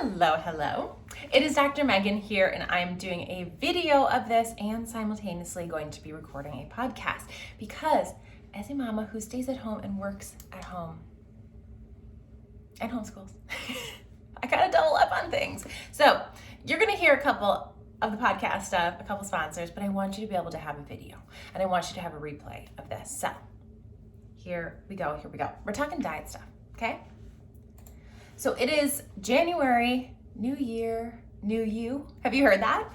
Hello, hello. It is Dr. Megan here, and I'm doing a video of this and simultaneously going to be recording a podcast because as a mama who stays at home and works at home and homeschools, I gotta double up on things. So you're gonna hear a couple of the podcast stuff, a couple sponsors, but I want you to be able to have a video and I want you to have a replay of this. So here we go. We're talking diet stuff, okay? So it is January, new year, new you. Have you heard that?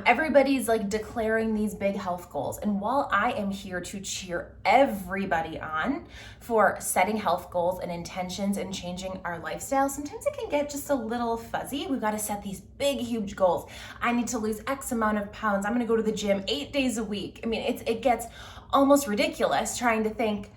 Everybody's like declaring these big health goals. And while I am here to cheer everybody on for setting health goals and intentions and changing our lifestyle, sometimes it can get just a little fuzzy. We've got to set these big, huge goals. I need to lose X amount of pounds. I'm going to go to the gym 8 days a week. I mean, it gets almost ridiculous trying to think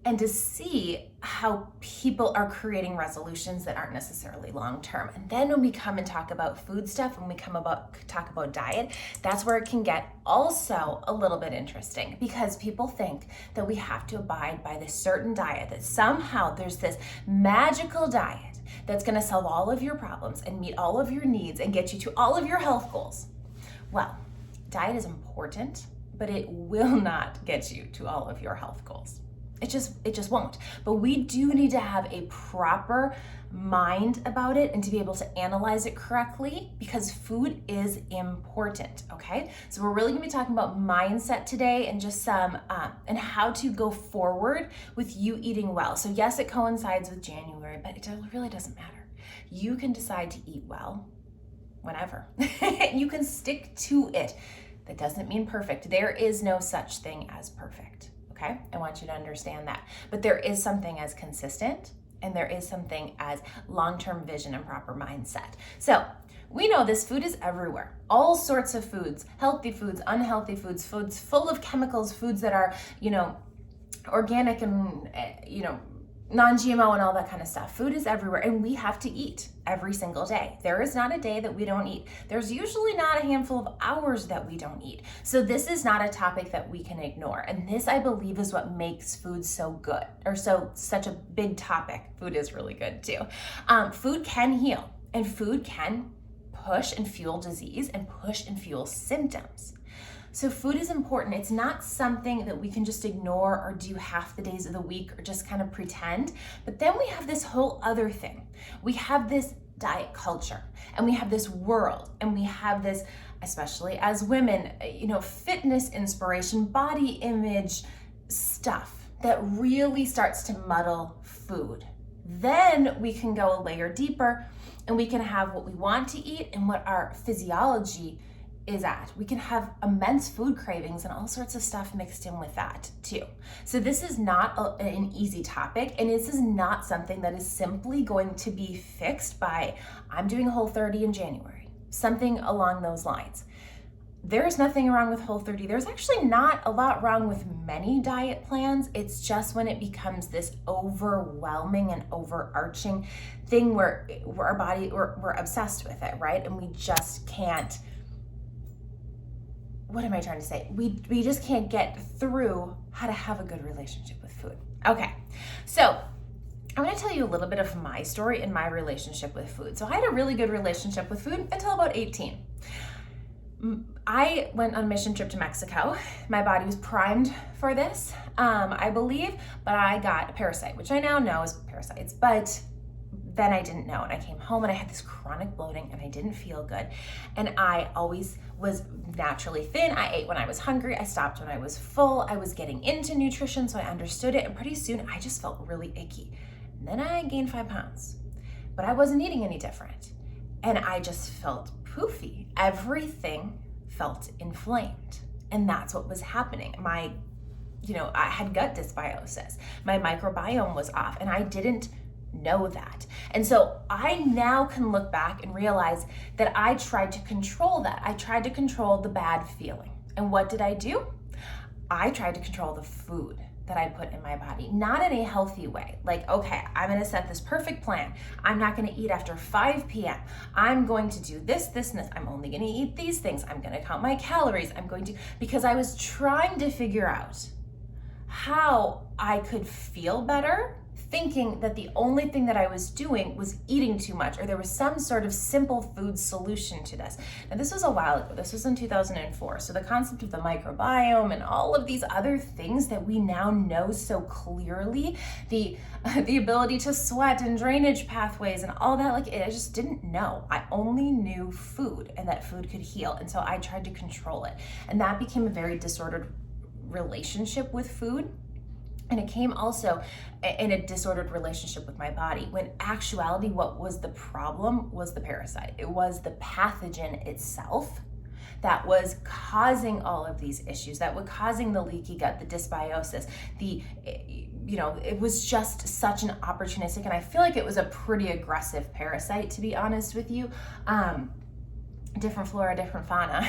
and to see how people are creating resolutions that aren't necessarily long-term. And then when we come and talk about food stuff, when we talk about diet, that's where it can get also a little bit interesting because people think that we have to abide by this certain diet, that somehow there's this magical diet that's gonna solve all of your problems and meet all of your needs and get you to all of your health goals. Well, diet is important, but it will not get you to all of your health goals. It just won't. But we do need to have a proper mind about it and to be able to analyze it correctly because food is important, okay? So we're really gonna be talking about mindset today and just some, and how to go forward with you eating well. So yes, it coincides with January, but it really doesn't matter. You can decide to eat well whenever. You can stick to it. That doesn't mean perfect. There is no such thing as perfect. Okay, I want you to understand that. But there is something as consistent and there is something as long-term vision and proper mindset. So we know this food is everywhere. All sorts of foods, healthy foods, unhealthy foods, foods full of chemicals, foods that are, organic and, non-GMO and all that kind of stuff. Food is everywhere and we have to eat every single day. There is not a day that we don't eat. There's usually not a handful of hours that we don't eat. So this is not a topic that we can ignore. And this, I believe, is what makes food so good or such a big topic. Food is really good too. Food can heal and food can push and fuel disease and push and fuel symptoms. So food is important. It's not something that we can just ignore or do half the days of the week or just kind of pretend. But then we have this whole other thing. We have this diet culture and we have this world and we have this, especially as women, fitness inspiration, body image stuff that really starts to muddle food. Then we can go a layer deeper and we can have what we want to eat and what our physiology is at. We can have immense food cravings and all sorts of stuff mixed in with that too. So this is not an easy topic and this is not something that is simply going to be fixed by I'm doing Whole30 in January, something along those lines. There's nothing wrong with Whole30. There's actually not a lot wrong with many diet plans. It's just when it becomes this overwhelming and overarching thing where our body, we're obsessed with it, right? And we just can't, what am I trying to say? We just can't get through how to have a good relationship with food. Okay, so I'm gonna tell you a little bit of my story and my relationship with food. So I had a really good relationship with food until about 18. I went on a mission trip to Mexico. My body was primed for this, I believe, but I got a parasite, which I now know is parasites, but then I didn't know. And I came home and I had this chronic bloating and I didn't feel good. And I always was naturally thin. I ate when I was hungry. I stopped when I was full. I was getting into nutrition, so I understood it. And pretty soon I just felt really icky. And then I gained 5 pounds, but I wasn't eating any different. And I just felt poofy. Everything felt inflamed. And that's what was happening. I had gut dysbiosis. My microbiome was off and I didn't know that. And so I now can look back and realize that I tried to control that. I tried to control the bad feeling. And what did I do? I tried to control the food that I put in my body, not in a healthy way. Like, okay, I'm gonna set this perfect plan. I'm not gonna eat after 5 p.m. I'm going to do this, this, and this. I'm only gonna eat these things. I'm gonna count my calories. Because I was trying to figure out how I could feel better thinking that the only thing that I was doing was eating too much, or there was some sort of simple food solution to this. Now, this was a while ago. This was in 2004. So the concept of the microbiome and all of these other things that we now know so clearly, the ability to sweat and drainage pathways and all that, like, I just didn't know. I only knew food and that food could heal. And so I tried to control it. And that became a very disordered relationship with food. And it came also in a disordered relationship with my body, when actuality, what was the problem was the parasite. It was the pathogen itself that was causing all of these issues, that was causing the leaky gut, the dysbiosis, it was just such an opportunistic, and I feel like it was a pretty aggressive parasite, to be honest with you. Different flora, different fauna.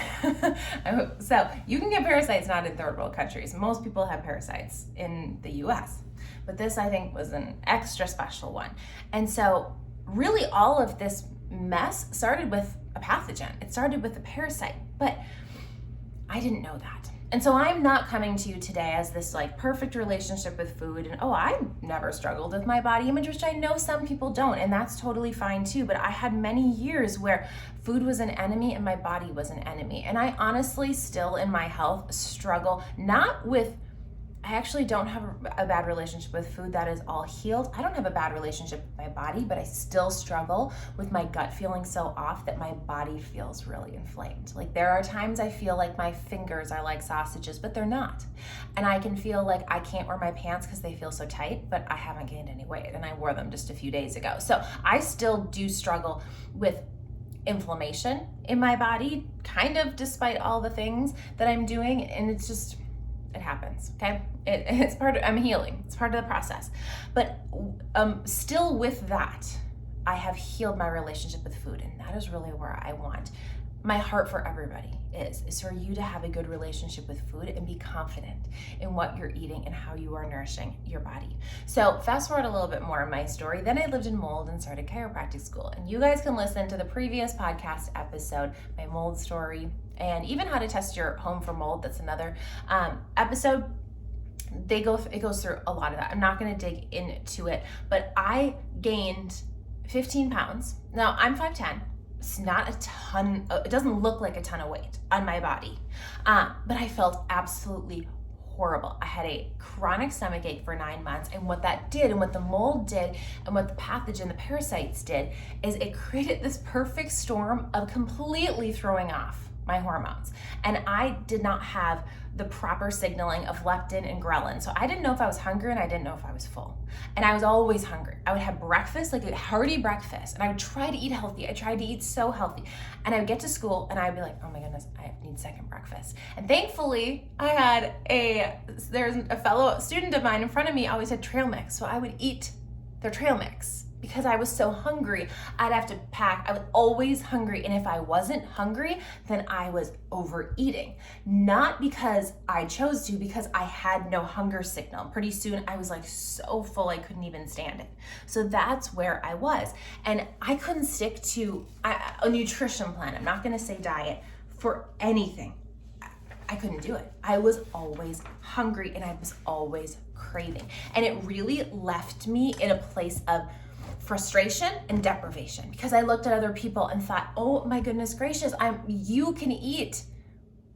So you can get parasites not in third world countries. Most people have parasites in the US, but this, I think, was an extra special one. And so really all of this mess started with a pathogen. It started with a parasite, but I didn't know that. And so I'm not coming to you today as this like perfect relationship with food and, I never struggled with my body image, which I know some people don't, and that's totally fine too. But I had many years where food was an enemy and my body was an enemy. And I honestly still in my health struggle, I actually don't have a bad relationship with food. That is all healed. I don't have a bad relationship with my body, but I still struggle with my gut feeling so off that my body feels really inflamed. Like, there are times I feel like my fingers are like sausages, but they're not. And I can feel like I can't wear my pants because they feel so tight, but I haven't gained any weight and I wore them just a few days ago. So I still do struggle with inflammation in my body, kind of despite all the things that I'm doing. And it's just, it happens, okay? It's part of, I'm healing. It's part of the process. But still with that, I have healed my relationship with food. And that is really where I want my heart for everybody is for you to have a good relationship with food and be confident in what you're eating and how you are nourishing your body. So fast forward a little bit more in my story. Then I lived in mold and started chiropractic school. And you guys can listen to the previous podcast episode, my mold story, and even how to test your home for mold. That's another episode. It goes through a lot of that. I'm not going to dig into it, but I gained 15 pounds. Now I'm 5'10". It's not a ton. It doesn't look like a ton of weight on my body, but I felt absolutely horrible. I had a chronic stomach ache for 9 months, and what that did, and what the mold did, and what the pathogen, the parasites did, is it created this perfect storm of completely throwing off my hormones. And I did not have the proper signaling of leptin and ghrelin. So I didn't know if I was hungry and I didn't know if I was full. And I was always hungry. I would have breakfast, like a hearty breakfast, and I would try to eat healthy. I tried to eat so healthy. And I would get to school and I'd be like, oh my goodness, I need second breakfast. And thankfully there's a fellow student of mine in front of me always had trail mix. So I would eat their trail mix. Because I was so hungry, I'd have to pack. I was always hungry. And if I wasn't hungry, then I was overeating. Not because I chose to, because I had no hunger signal. Pretty soon I was like so full I couldn't even stand it. So that's where I was. And I couldn't stick to a nutrition plan. I'm not gonna say diet for anything. I couldn't do it. I was always hungry and I was always craving. And it really left me in a place of frustration and deprivation, because I looked at other people and thought, oh my goodness gracious, you can eat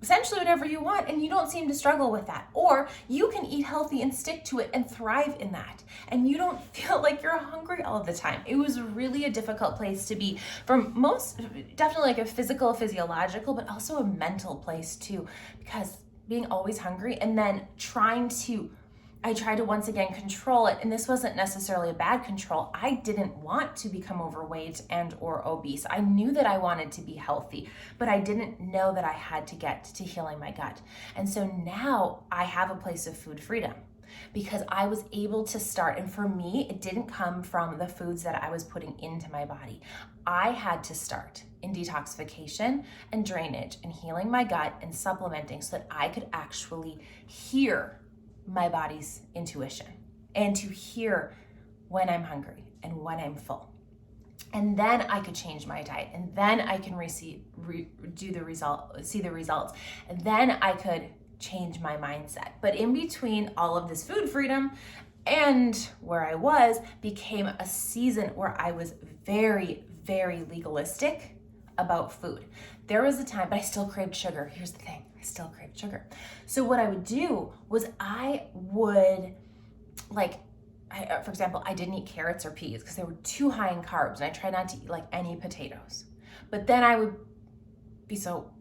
essentially whatever you want and you don't seem to struggle with that. Or you can eat healthy and stick to it and thrive in that, and you don't feel like you're hungry all the time. It was really a difficult place to be, from most, definitely like a physiological, but also a mental place too, because being always hungry and then I tried to once again control it, and this wasn't necessarily a bad control. I didn't want to become overweight and or obese. I knew that I wanted to be healthy, but I didn't know that I had to get to healing my gut. And so now I have a place of food freedom, because I was able to start, and for me, it didn't come from the foods that I was putting into my body. I had to start in detoxification and drainage and healing my gut and supplementing so that I could actually hear my body's intuition and to hear when I'm hungry and when I'm full. And then I could change my diet, and then I can see the results, and then I could change my mindset. But in between all of this food freedom, and where I was became a season where I was very, very legalistic about food. There was a time, but I still craved sugar. Here's the thing, I still craved sugar. So what I would do was I would for example, I didn't eat carrots or peas because they were too high in carbs, and I tried not to eat like any potatoes. But then I would be so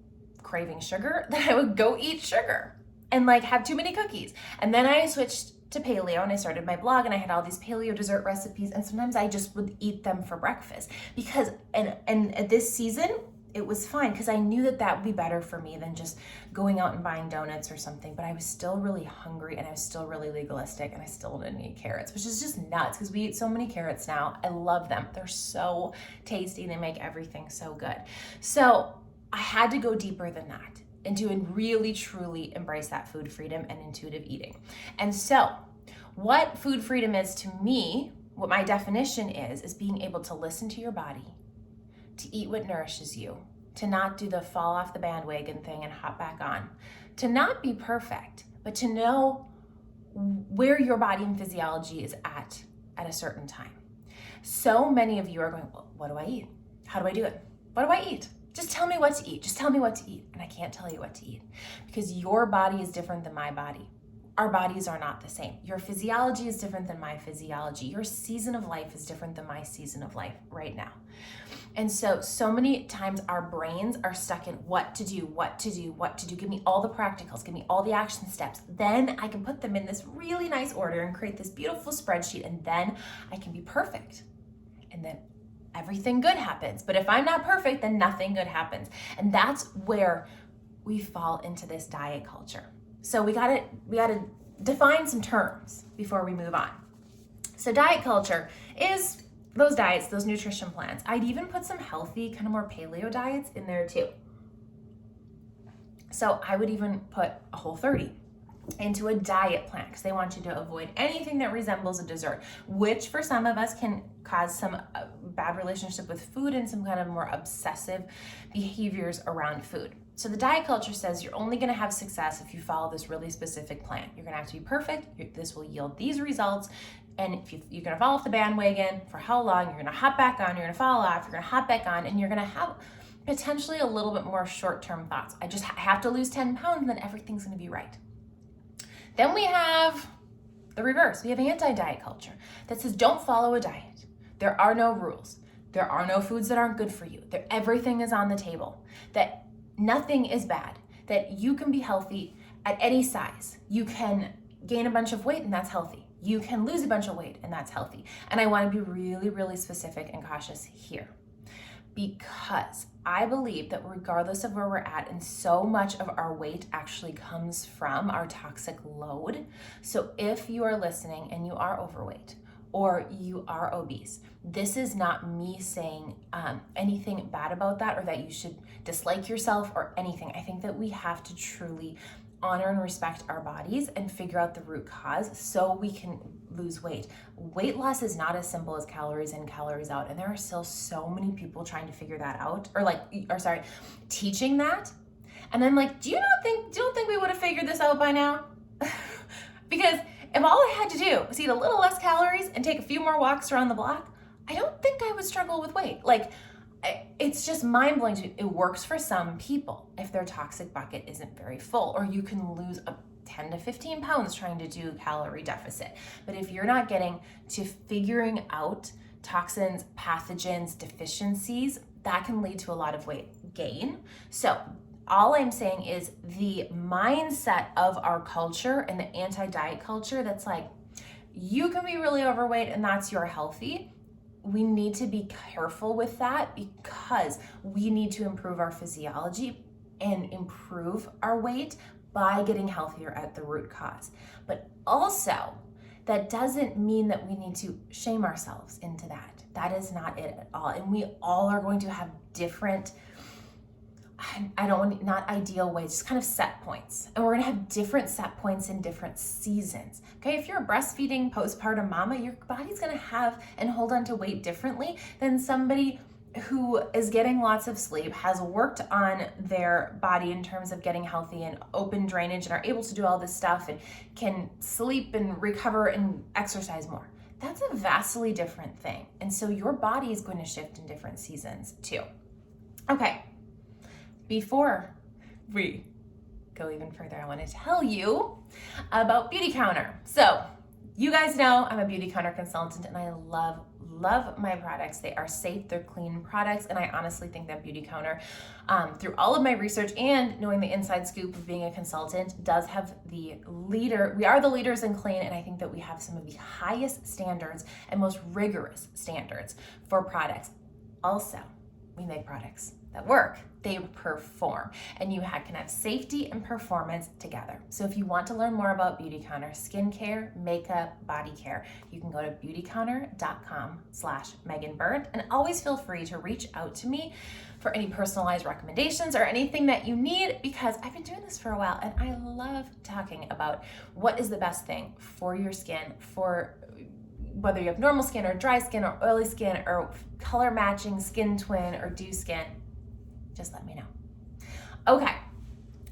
craving sugar that I would go eat sugar and like have too many cookies. And then I switched to paleo and I started my blog, and I had all these paleo dessert recipes, and sometimes I just would eat them for breakfast because and at this season it was fine because I knew that would be better for me than just going out and buying donuts or something. But I was still really hungry, and I was still really legalistic, and I still didn't eat carrots, which is just nuts because we eat so many carrots now. I love them. They're so tasty. They make everything so good. So I had to go deeper than that and to really truly embrace that food freedom and intuitive eating. And so what food freedom is to me, what my definition is being able to listen to your body, to eat what nourishes you, to not do the fall off the bandwagon thing and hop back on, to not be perfect, but to know where your body and physiology is at a certain time. So many of you are going, well, what do I eat? How do I do it? What do I eat? Just tell me what to eat. Just tell me what to eat. And I can't tell you what to eat because your body is different than my body. Our bodies are not the same. Your physiology is different than my physiology. Your season of life is different than my season of life right now. And so many times our brains are stuck in what to do. Give me all the practicals, give me all the action steps. Then I can put them in this really nice order and create this beautiful spreadsheet, and then I can be perfect. And then everything good happens. But if I'm not perfect, then nothing good happens. And that's where we fall into this diet culture. So we gotta define some terms before we move on. So diet culture is those diets, those nutrition plans. I'd even put some healthy, kind of more paleo diets in there too. So I would even put a Whole30 into a diet plan because they want you to avoid anything that resembles a dessert, which for some of us can cause some bad relationship with food and some kind of more obsessive behaviors around food. So the diet culture says you're only going to have success if you follow this really specific plan. You're going to have to be perfect. This will yield these results. And if you're going to fall off the bandwagon, for how long? You're going to hop back on, you're going to fall off, you're going to hop back on, and you're going to have potentially a little bit more short-term thoughts. I just have to lose 10 pounds and then everything's going to be right. Then we have the reverse. We have anti-diet culture that says don't follow a diet. There are no rules. There are no foods that aren't good for you. Everything is on the table. That nothing is bad. That you can be healthy at any size. You can gain a bunch of weight and that's healthy. You can lose a bunch of weight and that's healthy. And I want to be really, really specific and cautious here because I believe that regardless of where we're at, and so much of our weight actually comes from our toxic load. So if you are listening and you are overweight or you are obese, this is not me saying anything bad about that or that you should dislike yourself or anything. I think that we have to truly honor and respect our bodies and figure out the root cause so we can lose weight. Weight loss is not as simple as calories in, calories out. And there are still so many people trying to figure that out teaching that. And I'm like, do you don't think we would have figured this out by now? Because if all I had to do was eat a little less calories and take a few more walks around the block, I don't think I would struggle with weight. It's just mind-blowing to me. It works for some people if their toxic bucket isn't very full, or you can lose 10 to 15 pounds trying to do calorie deficit. But if you're not getting to figuring out toxins, pathogens, deficiencies, that can lead to a lot of weight gain. So all I'm saying is the mindset of our culture and the anti-diet culture that's like, you can be really overweight and that's your healthy. We need to be careful with that because we need to improve our physiology and improve our weight by getting healthier at the root cause. But also, that doesn't mean that we need to shame ourselves into that. That is not it at all. And we all are going to have different, not ideal ways, just kind of set points. And we're gonna have different set points in different seasons. Okay, if you're a breastfeeding postpartum mama, your body's gonna have and hold on to weight differently than somebody who is getting lots of sleep, has worked on their body in terms of getting healthy and open drainage and are able to do all this stuff and can sleep and recover and exercise more. That's a vastly different thing. And so your body is going to shift in different seasons too. Okay, before we go even further, I want to tell you about Beautycounter. So you guys know I'm a Beautycounter consultant and I love my products. They are safe, they're clean products, and I honestly think that Beautycounter, through all of my research and knowing the inside scoop of being a consultant, does have we are the leaders in clean, and I think that we have some of the highest standards and most rigorous standards for products. Also, we make products that work, they perform, and you can have safety and performance together. So if you want to learn more about Beautycounter, skincare, makeup, body care, you can go to beautycounter.com/Megan Burnt, and always feel free to reach out to me for any personalized recommendations or anything that you need, because I've been doing this for a while and I love talking about what is the best thing for your skin, for whether you have normal skin or dry skin or oily skin or color matching skin twin or dew skin. Just let me know. Okay,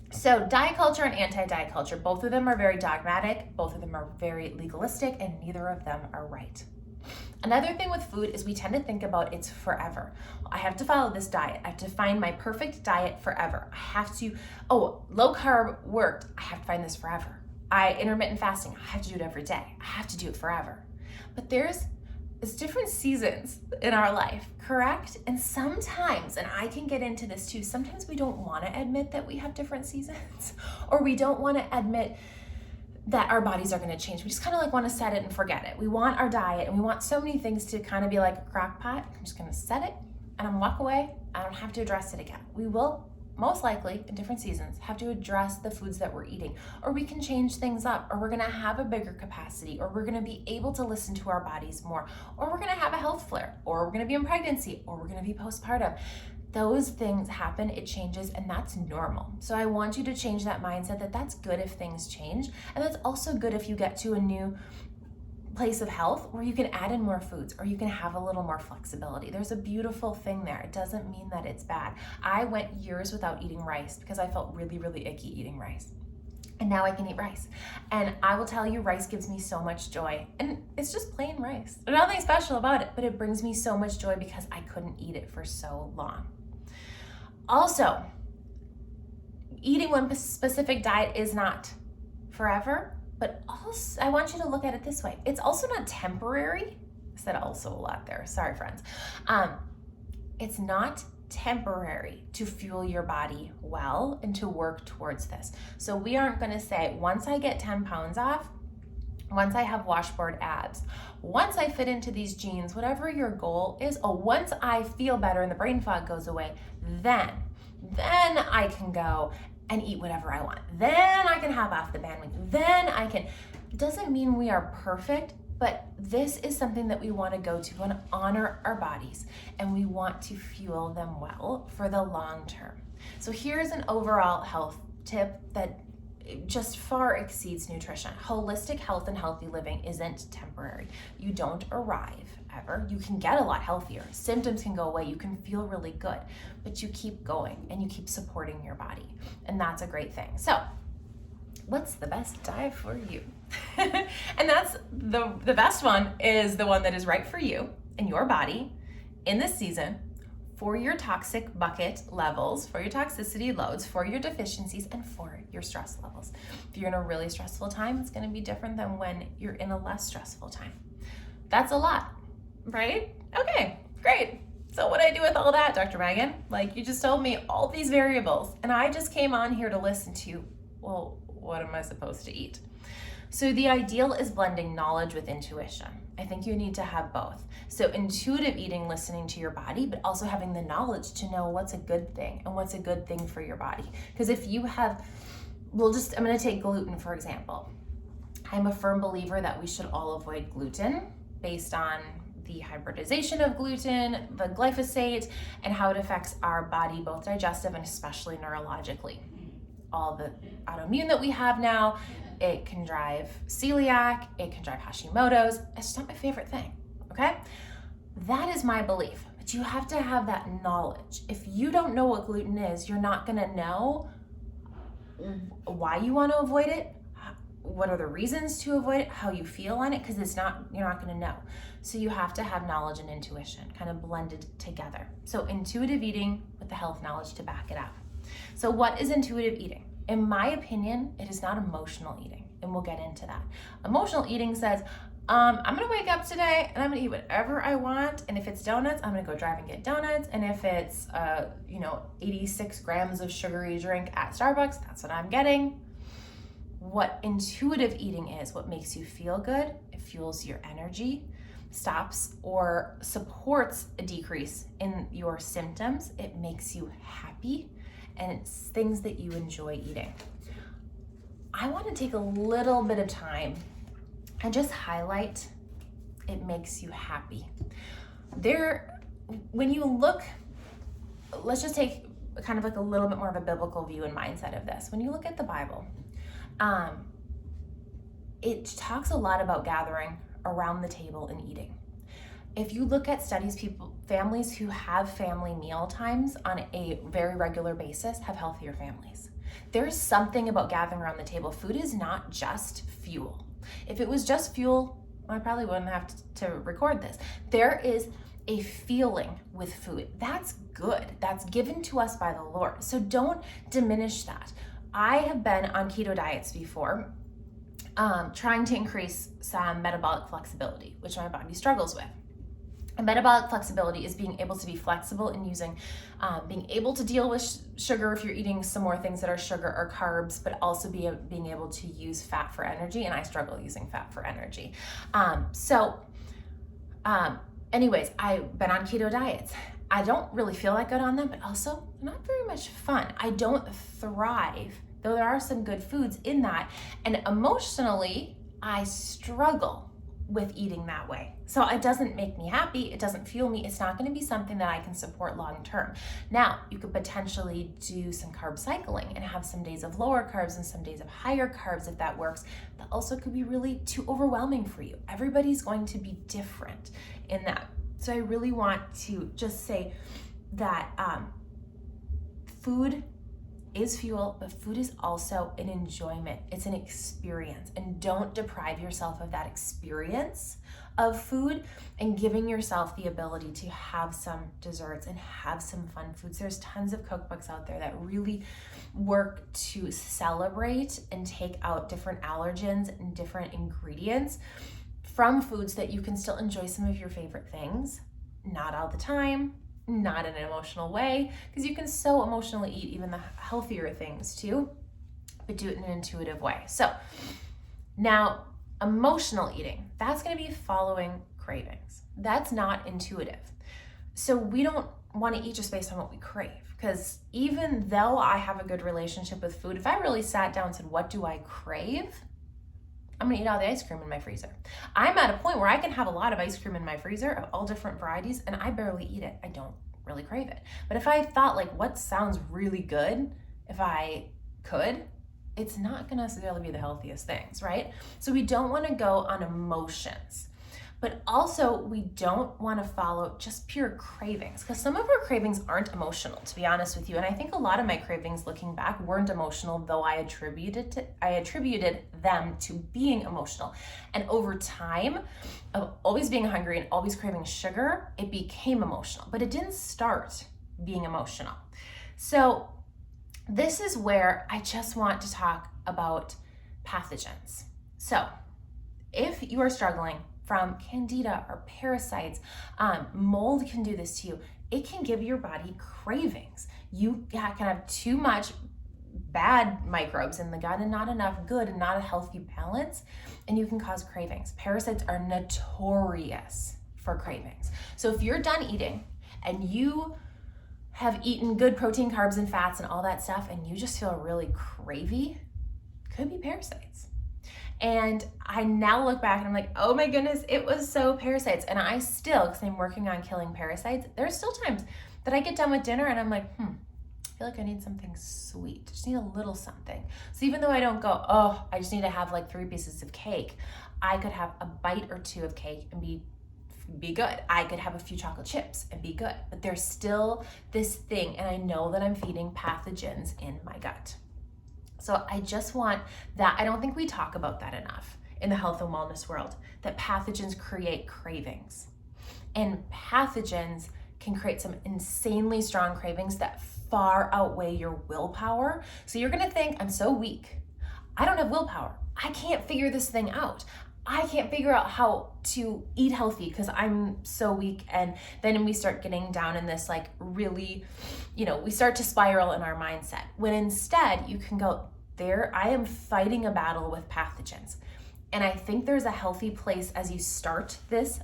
so diet culture and anti-diet culture, both of them are very dogmatic, both of them are very legalistic, and neither of them are right. Another thing with food is we tend to think about it's forever. I have to follow this diet. I have to find my perfect diet forever. I have to, low carb worked. I have to find this forever. Intermittent fasting, I have to do it every day. I have to do it forever. But there's different seasons in our life, correct? And sometimes, and I can get into this too, sometimes we don't want to admit that we have different seasons, or we don't want to admit that our bodies are going to change. We just kind of want to set it and forget it. We want our diet and we want so many things to kind of be like a crock pot. I'm just going to set it and I'm walk away. I don't have to address it again. We will most likely in different seasons have to address the foods that we're eating, or we can change things up, or we're going to have a bigger capacity, or we're going to be able to listen to our bodies more, or we're going to have a health flare, or we're going to be in pregnancy, or we're going to be postpartum. Those things happen, it changes, and that's normal. So I want you to change that mindset that that's good if things change, and that's also good if you get to a new place of health where you can add in more foods or you can have a little more flexibility. There's a beautiful thing there. It doesn't mean that it's bad. I went years without eating rice because I felt really, really icky eating rice. And now I can eat rice. And I will tell you, rice gives me so much joy. And it's just plain rice. There's nothing special about it, but it brings me so much joy because I couldn't eat it for so long. Also, eating one specific diet is not forever. But also, I want you to look at it this way. It's also not temporary. I said also a lot there. Sorry, friends. It's not temporary to fuel your body well and to work towards this. So we aren't going to say, once I get 10 pounds off, once I have washboard abs, once I fit into these jeans, whatever your goal is, once I feel better and the brain fog goes away, then I can go and eat whatever I want. Then I can hop off the bandwagon. It doesn't mean we are perfect, but this is something that we want to go to and honor our bodies, and we want to fuel them well for the long term. So here's an overall health tip that just far exceeds nutrition. Holistic health and healthy living isn't temporary. You don't arrive ever. You can get a lot healthier. Symptoms can go away. You can feel really good, but you keep going and you keep supporting your body. And that's a great thing. So what's the best diet for you? And that's the best one is the one that is right for you and your body in this season, for your toxic bucket levels, for your toxicity loads, for your deficiencies, and for your stress levels. If you're in a really stressful time, it's going to be different than when you're in a less stressful time. That's a lot, right? Okay, great. So what do I do with all that, Dr. Megan? Like, you just told me all these variables, and I just came on here to listen to, well, what am I supposed to eat? So the ideal is blending knowledge with intuition. I think you need to have both. So intuitive eating, listening to your body, but also having the knowledge to know what's a good thing and what's a good thing for your body. Because if you have, I'm gonna take gluten, for example. I'm a firm believer that we should all avoid gluten based on the hybridization of gluten, the glyphosate, and how it affects our body, both digestive and especially neurologically. All the autoimmune that we have now, it can drive celiac, it can drive Hashimoto's. It's just not my favorite thing, okay? That is my belief. But you have to have that knowledge. If you don't know what gluten is, you're not gonna know why you want to avoid it, what are the reasons to avoid it, how you feel on it, because you're not going to know. So you have to have knowledge and intuition kind of blended together. So intuitive eating with the health knowledge to back it up. So what is intuitive eating? In my opinion, it is not emotional eating, and we'll get into that. Emotional eating says, I'm gonna wake up today and I'm gonna eat whatever I want, and if it's donuts, I'm gonna go drive and get donuts, and if it's 86 grams of sugary drink at Starbucks, that's what I'm getting. What intuitive eating is, what makes you feel good, it fuels your energy, stops or supports a decrease in your symptoms, it makes you happy, and it's things that you enjoy eating. I want to take a little bit of time and just highlight it makes you happy. When you look, let's just take kind of like a little bit more of a biblical view and mindset of this. When you look at the Bible, it talks a lot about gathering around the table and eating. If you look at studies, families who have family meal times on a very regular basis have healthier families. There's something about gathering around the table. Food is not just fuel. If it was just fuel, I probably wouldn't have to record this. There is a feeling with food. That's good. That's given to us by the Lord. So don't diminish that. I have been on keto diets before, trying to increase some metabolic flexibility, which my body struggles with. And metabolic flexibility is being able to be flexible in using, being able to deal with sugar if you're eating some more things that are sugar or carbs, but also being able to use fat for energy. And I struggle using fat for energy. Anyways, I've been on keto diets. I don't really feel that good on them, but also not very much fun. I don't thrive, though there are some good foods in that. And emotionally, I struggle with eating that way. So it doesn't make me happy. It doesn't fuel me. It's not going to be something that I can support long term. Now, you could potentially do some carb cycling and have some days of lower carbs and some days of higher carbs if that works. That also could be really too overwhelming for you. Everybody's going to be different in that. So I really want to just say that food is fuel, but food is also an enjoyment. It's an experience, and don't deprive yourself of that experience of food and giving yourself the ability to have some desserts and have some fun foods. There's tons of cookbooks out there that really work to celebrate and take out different allergens and different ingredients from foods that you can still enjoy some of your favorite things, not all the time, not in an emotional way, because you can so emotionally eat even the healthier things too, but do it in an intuitive way. So now emotional eating, that's going to be following cravings. That's not intuitive. So we don't want to eat just based on what we crave, because even though I have a good relationship with food, if I really sat down and said, what do I crave? I'm gonna eat all the ice cream in my freezer. I'm at a point where I can have a lot of ice cream in my freezer of all different varieties, and I barely eat it. I don't really crave it. But if I thought like, what sounds really good if I could, it's not gonna necessarily be the healthiest things, right? So we don't wanna go on emotions, but also we don't wanna follow just pure cravings, because some of our cravings aren't emotional, to be honest with you. And I think a lot of my cravings looking back weren't emotional, though I attributed them to being emotional. And over time of always being hungry and always craving sugar, it became emotional, but it didn't start being emotional. So this is where I just want to talk about pathogens. So if you are struggling from candida or parasites, mold can do this to you. It can give your body cravings. You can have too much bad microbes in the gut and not enough good and not a healthy balance, and you can cause cravings. Parasites are notorious for cravings. So if you're done eating and you have eaten good protein, carbs, and fats and all that stuff, and you just feel really cravey, could be parasites. And I now look back and I'm like, oh my goodness, it was so parasites. And I still, because I'm working on killing parasites, there's still times that I get done with dinner and I'm like, I feel like I need something sweet. I just need a little something. So even though I don't go, I just need to have like 3 pieces of cake, I could have a bite or 2 of cake and be be good. I could have a few chocolate chips and be good, but there's still this thing, and I know that I'm feeding pathogens in my gut. So I just want that. I don't think we talk about that enough in the health and wellness world, that pathogens create cravings. And pathogens can create some insanely strong cravings that far outweigh your willpower. So you're gonna think, I'm so weak. I don't have willpower. I can't figure this thing out. I can't figure out how to eat healthy because I'm so weak. And then we start getting down in this like really, we start to spiral in our mindset. When instead you can go, I am fighting a battle with pathogens. And I think there's a healthy place as you start this,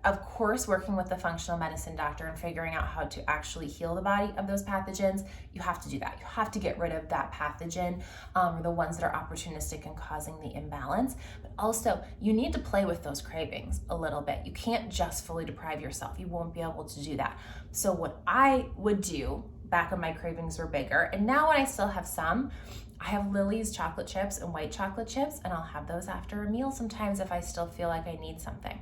of course, working with the functional medicine doctor and figuring out how to actually heal the body of those pathogens. You have to do that. You have to get rid of that pathogen, or the ones that are opportunistic and causing the imbalance. But also, you need to play with those cravings a little bit. You can't just fully deprive yourself. You won't be able to do that. So what I would do back when my cravings were bigger, and now when I still have some, I have Lily's chocolate chips and white chocolate chips, and I'll have those after a meal sometimes if I still feel like I need something.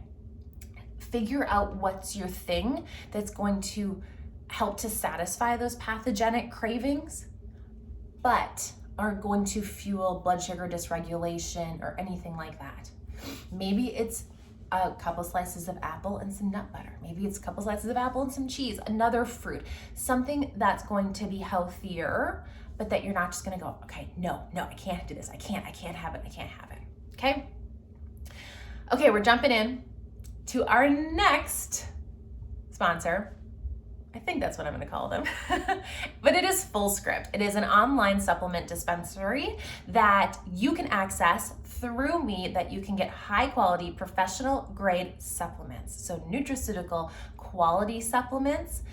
Figure out what's your thing that's going to help to satisfy those pathogenic cravings, but are going to fuel blood sugar dysregulation or anything like that. Maybe it's a couple slices of apple and some nut butter. Maybe it's a couple slices of apple and some cheese, another fruit, something that's going to be healthier, but that you're not just gonna go, okay, no, I can't do this. I can't have it, okay? Okay, we're jumping in to our next sponsor. I think that's what I'm gonna call them. But it is Fullscript. It is an online supplement dispensary that you can access through me, that you can get high quality, professional grade supplements. So nutraceutical quality supplements,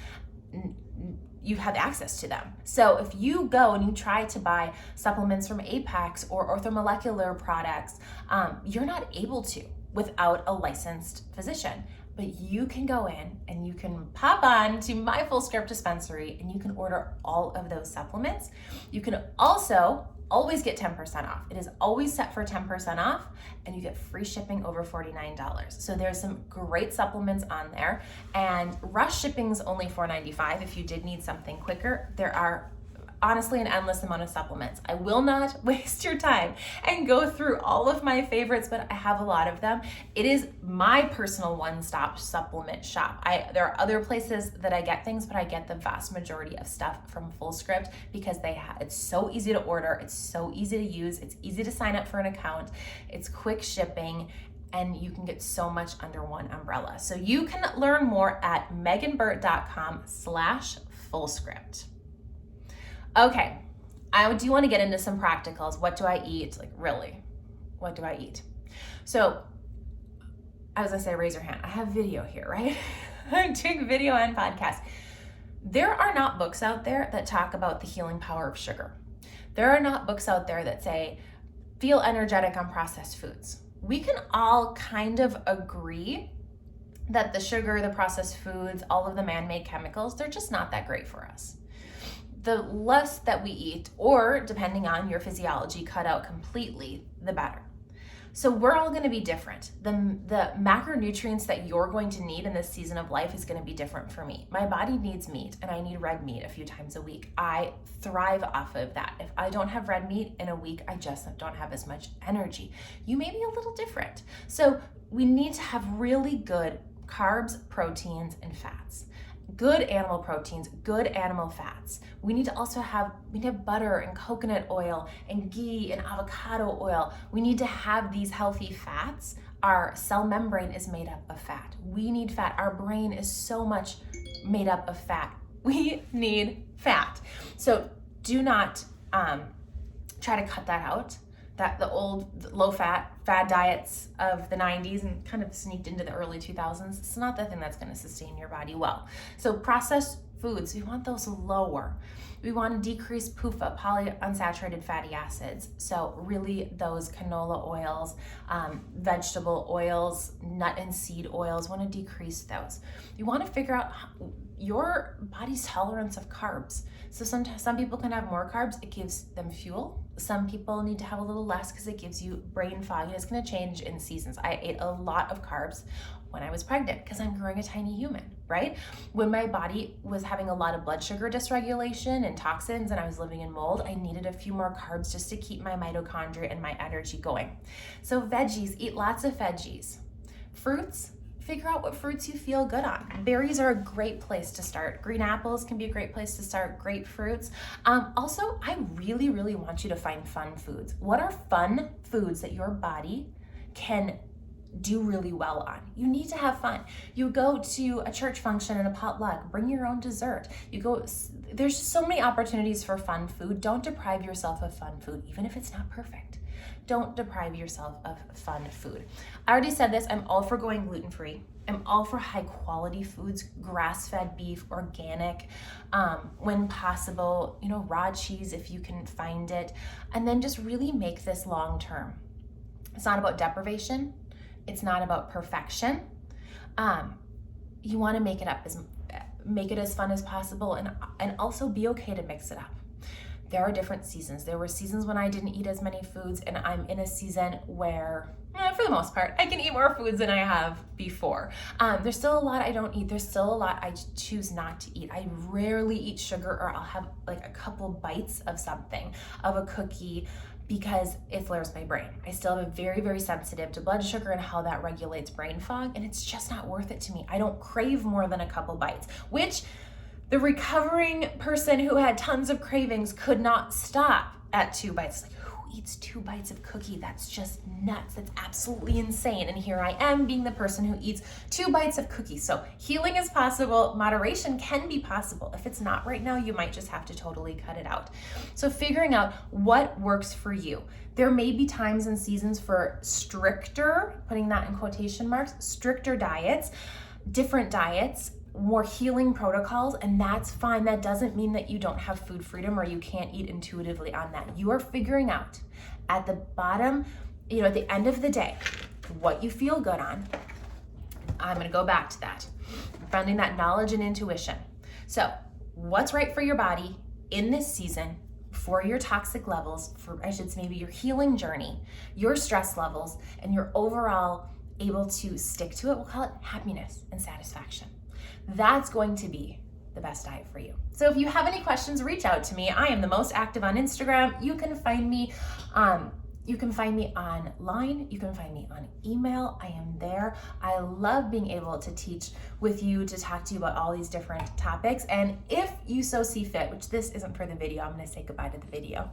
you have access to them. So if you go and you try to buy supplements from Apex or orthomolecular products, you're not able to without a licensed physician. But you can go in and you can pop on to my Fullscript dispensary and you can order all of those supplements. You can also always get 10% off. It is always set for 10% off, and you get free shipping over $49. So there's some great supplements on there, and rush shipping is only $4.95 if you did need something quicker. There are honestly an endless amount of supplements. I will not waste your time and go through all of my favorites, but I have a lot of them. It is my personal one-stop supplement shop. There are other places that I get things, but I get the vast majority of stuff from Fullscript because it's so easy to order, it's so easy to use, it's easy to sign up for an account, it's quick shipping, and you can get so much under one umbrella. So you can learn more at meganburt.com/Fullscript. Okay, I do want to get into some practicals. What do I eat? Like, really, what do I eat? So, I was gonna say, raise your hand. I have video here, right? I'm doing video and podcast. There are not books out there that talk about the healing power of sugar. There are not books out there that say, feel energetic on processed foods. We can all kind of agree that the sugar, the processed foods, all of the man-made chemicals, they're just not that great for us. The less that we eat, or depending on your physiology, cut out completely, the better. So we're all gonna be different. The macronutrients that you're going to need in this season of life is gonna be different for me. My body needs meat, and I need red meat a few times a week. I thrive off of that. If I don't have red meat in a week, I just don't have as much energy. You may be a little different. So we need to have really good carbs, proteins, and fats. Good animal proteins, good animal fats. We need to also have butter and coconut oil and ghee and avocado oil. We need to have these healthy fats. Our cell membrane is made up of fat. We need fat. Our brain is so much made up of fat. We need fat. So do not try to cut that out. That the old low-fat fad diets of the 90s and kind of sneaked into the early 2000s, it's not the thing that's going to sustain your body well. So processed foods, we want those lower. We want to decrease PUFA, polyunsaturated fatty acids. So really those canola oils, vegetable oils, nut and seed oils, want to decrease those. You want to figure out your body's tolerance of carbs. So sometimes some people can have more carbs, it gives them fuel. Some people need to have a little less because it gives you brain fog, and it's going to change in seasons. I ate a lot of carbs when I was pregnant because I'm growing a tiny human, right? When my body was having a lot of blood sugar dysregulation and toxins and I was living in mold, I needed a few more carbs just to keep my mitochondria and my energy going. So veggies, eat lots of veggies. Fruits, figure out what fruits you feel good on. Berries are a great place to start. Green apples can be a great place to start. Grapefruits. Also, I really, really want you to find fun foods. What are fun foods that your body can do really well on? You need to have fun. You go to a church function and a potluck, bring your own dessert. There's so many opportunities for fun food. Don't deprive yourself of fun food, even if it's not perfect. Don't deprive yourself of fun food. I already said this, I'm all for going gluten-free. I'm all for high quality foods, grass-fed beef, organic, when possible, raw cheese if you can find it, and then just really make this long-term. It's not about deprivation. It's not about perfection. You want to make it as fun as possible, and also be okay to mix it up. There are different seasons. There were seasons when I didn't eat as many foods, and I'm in a season where, for the most part, I can eat more foods than I have before. There's still a lot I don't eat. There's still a lot I choose not to eat. I rarely eat sugar, or I'll have like a couple bites of something, of a cookie, because it flares my brain. I still am very, very sensitive to blood sugar and how that regulates brain fog, and it's just not worth it to me. I don't crave more than a couple bites, which the recovering person who had tons of cravings could not stop at 2 bites. Like, who eats 2 bites of cookie? That's just nuts. That's absolutely insane. And here I am being the person who eats 2 bites of cookie. So healing is possible. Moderation can be possible. If it's not right now, you might just have to totally cut it out. So figuring out what works for you. There may be times and seasons for stricter, putting that in quotation marks, stricter diets, different diets, more healing protocols, and that's fine. That doesn't mean that you don't have food freedom or you can't eat intuitively on that. You are figuring out at the bottom, at the end of the day, what you feel good on. I'm going to go back to that. Finding that knowledge and intuition. So what's right for your body in this season, for your toxic levels, maybe your healing journey, your stress levels, and your overall able to stick to it. We'll call it happiness and satisfaction. That's going to be the best diet for you. So if you have any questions, reach out to me. I am the most active on Instagram. You can find me online. You can find me on email. I am there. I love being able to teach with you, to talk to you about all these different topics. And if you so see fit, which this isn't for the video, I'm going to say goodbye to the video.